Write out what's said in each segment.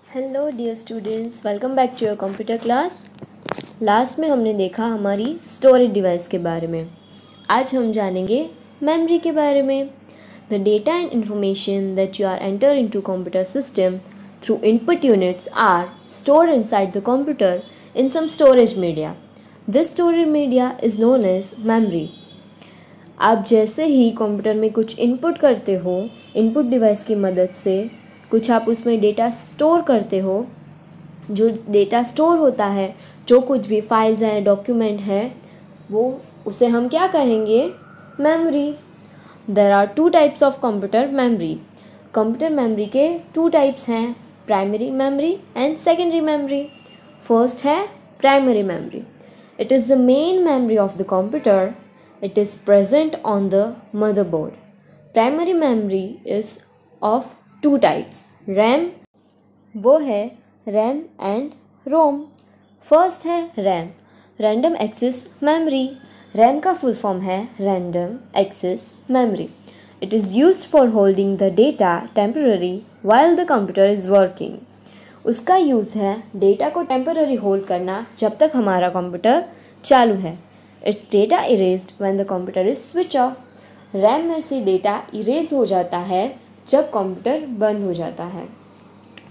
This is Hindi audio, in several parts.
Hello dear students, welcome back to your computer class. Last में हमने देखा हमारी स्टोरेज डिवाइस के बारे में। आज हम जानेंगे मेमोरी के बारे में। The data and information that you are enter into computer system through input units are stored inside the computer in some storage media. This storage media is known as memory. आप जैसे ही कंप्यूटर में कुछ इनपुट करते हो, इनपुट डिवाइस की मदद से कुछ आप उसमें डेटा स्टोर करते हो। जो डेटा स्टोर होता है, जो कुछ भी फाइल्स हैं, डॉक्यूमेंट है, वो उसे हम क्या कहेंगे? Memory. There are two types of computer memory. Computer memory के टू टाइप्स हैं, primary memory and secondary memory. First है primary memory. It is the main memory of the computer. It is present on the motherboard. Primary memory is of two types. RAM, वो है रैम एंड रोम. फर्स्ट है RAM, random access memory. RAM का फुल फॉर्म है random access memory. It is used for holding the data temporary while the computer is working. उसका यूज़ है डेटा को टेम्पररी होल्ड करना जब तक हमारा कंप्यूटर चालू है. It's data erased when the computer is switch off. RAM में से डेटा इरेज हो जाता है जब कंप्यूटर बंद हो जाता है.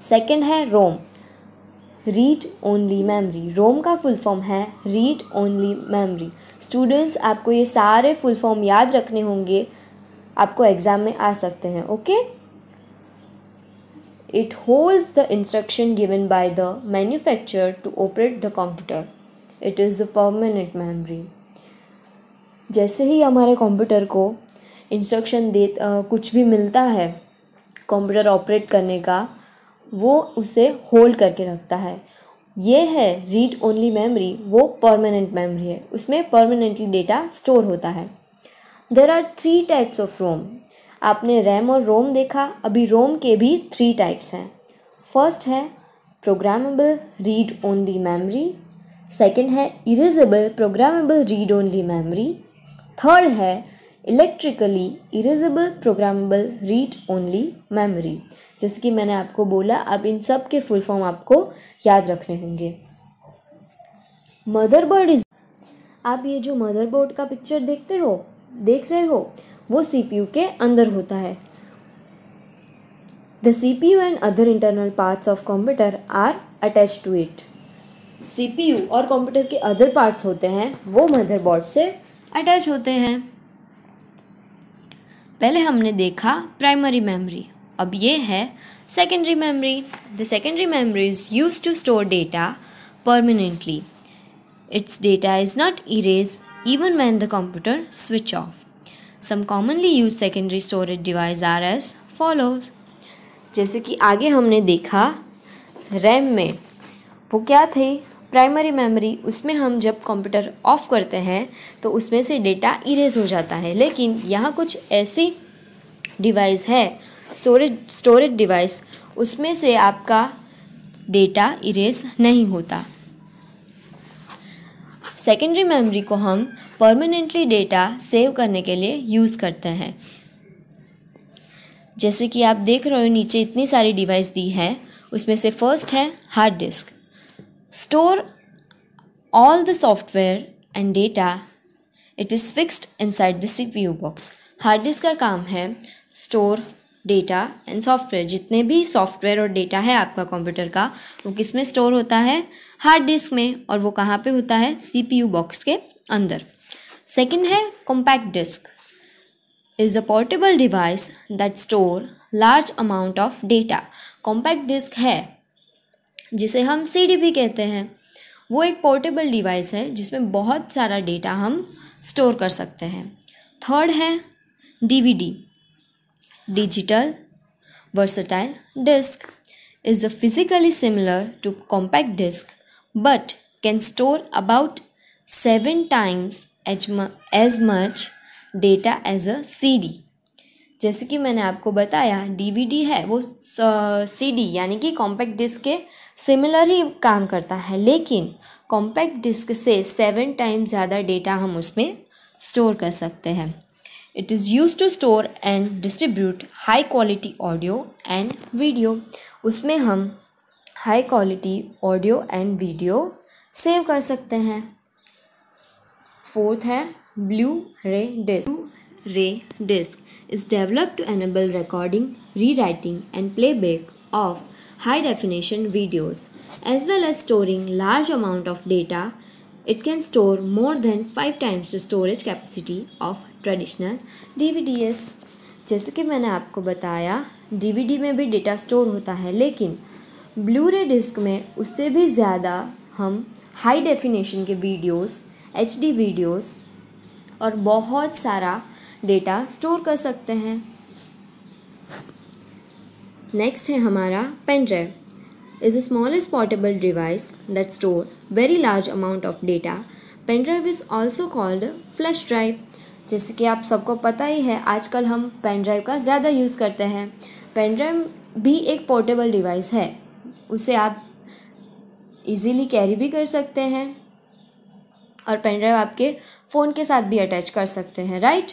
सेकंड है रोम, रीड ओनली मेमोरी. रोम का फुल फॉर्म है रीड ओनली मेमोरी. स्टूडेंट्स, आपको ये सारे फुल फॉर्म याद रखने होंगे, आपको एग्जाम में आ सकते हैं. Okay. It holds the instruction given by the manufacturer to operate the computer. It is the permanent memory. जैसे ही हमारे कंप्यूटर को इंस्ट्रक्शन कुछ भी मिलता है कंप्यूटर ऑपरेट करने का, वो उसे होल्ड करके रखता है. ये है रीड ओनली मेमोरी, वो परमानेंट मेमोरी है, उसमें परमानेंटली डेटा स्टोर होता है. There are three types of ROM. आपने रैम और रोम देखा, अभी रोम के भी थ्री टाइप्स हैं. फर्स्ट है programmable read only memory. Second है erasable programmable read only memory. Third है electrically erasable programmable read only memory. जैसे कि मैंने आपको बोला, अब इन सब के फुल फॉर्म आपको याद रखने होंगे. मदरबोर्ड इज, आप ये जो मदरबोर्ड का पिक्चर देख रहे हो, वो सीपीयू के अंदर होता है. The CPU and other internal parts of computer are attached to it. CPU और कंप्यूटर के अदर पार्ट्स होते हैं, वो मदरबोर्ड से अटैच होते हैं. पहले हमने देखा प्राइमरी मेमोरी, अब ये है secondary memory. The secondary memory is used to store data permanently. Its data is not erase even when the computer switch off. Some commonly use secondary storage device are as follows. जैसे कि आगे हमने देखा रैम में वो क्या थे, प्राइमरी मेमोरी. उसमें हम जब कंप्यूटर ऑफ करते हैं तो उसमें से डेटा इरेज हो जाता है. लेकिन यहाँ कुछ ऐसी डिवाइस है, स्टोरेज डिवाइस, उसमें से आपका डेटा इरेज नहीं होता. सेकेंडरी मेमोरी को हम परमानेंटली डेटा सेव करने के लिए यूज़ करते हैं. जैसे कि आप देख रहे हो नीचे इतनी सारी डिवाइस दी है, उसमें से फर्स्ट है hard disk. Store all the software and data. It is fixed inside the CPU box. Hard disk का काम है स्टोर डेटा एंड सॉफ्टवेयर. जितने भी सॉफ्टवेयर और डेटा है आपका कंप्यूटर का, वो किस में स्टोर होता है? हार्ड डिस्क में. और वो कहाँ पे होता है? CPU बॉक्स के अंदर. सेकेंड है compact disc. Is a portable device that store large amount of data. Compact disc है जिसे हम CD भी कहते हैं. वो एक पोर्टेबल डिवाइस है जिसमें बहुत सारा डेटा हम स्टोर कर सकते हैं. थर्ड है DVD, digital versatile disc. Is physically similar to compact disc but can store about 7 times as much data as a CD. जैसे कि मैंने आपको बताया, DVD है वो CD यानी कि कॉम्पैक्ट डिस्क के सिमिलर ही काम करता है, लेकिन कॉम्पैक्ट डिस्क से 7 times ज़्यादा डेटा हम उसमें स्टोर कर सकते हैं. It is use to store and distribute high quality audio and video. उसमें हम high quality audio and video save कर सकते हैं। फोर्थ है blu ray disc. Blu ray disc is developed to enable recording, rewriting and playback of high definition videos as well as storing large amount of data. It can store more than 5 times the storage capacity of traditional DVDs। जैसे कि मैंने आपको बताया DVD में भी डेटा स्टोर होता है, लेकिन ब्लू रे डिस्क में उससे भी ज़्यादा हम हाई डेफिनेशन के वीडियोस, HD वीडियोस और बहुत सारा डेटा स्टोर कर सकते हैं। नेक्स्ट है हमारा pen drive. Is a smallest portable device that store very large amount of data. Pen drive is also called flash drive. जैसे कि आप सबको पता ही है, आजकल हम पेन ड्राइव का ज़्यादा यूज़ करते हैं। पेन ड्राइव भी एक पोर्टेबल डिवाइस है, उसे आप इजीली कैरी भी कर सकते हैं और पेन ड्राइव आपके फ़ोन के साथ भी अटैच कर सकते हैं, राइट।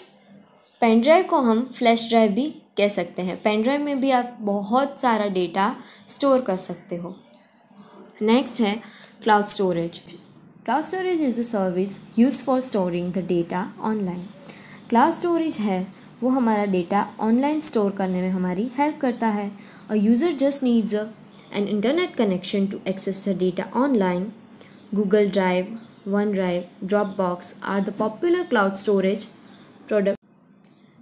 पेन ड्राइव को हम फ्लैश ड्राइव भी कह सकते हैं। पेन ड्राइव में भी आप बहुत सारा डेटा स्टोर कर सकते हो। नेक्स्ट है cloud storage. Cloud storage is a service use for storing the data online. Cloud storage है वो हमारा डेटा ऑनलाइन स्टोर करने में हमारी हेल्प करता है। A user just needs an internet connection to access the data online. Google drive, one drive, Dropbox are the popular cloud storage product.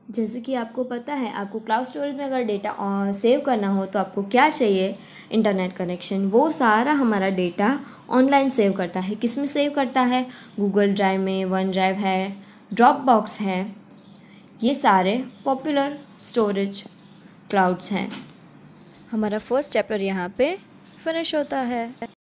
जैसे कि आपको पता है, आपको क्लाउड स्टोरेज में अगर डेटा सेव करना हो तो आपको क्या चाहिए, इंटरनेट कनेक्शन। वो सारा हमारा डेटा ऑनलाइन सेव करता है। किस में सेव करता है? गूगल ड्राइव में, वन ड्राइव है, ड्रॉपबॉक्स है, ये सारे पॉपुलर स्टोरेज क्लाउड्स हैं। हमारा फर्स्ट चैप्टर यहाँ पे फिनिश होता है।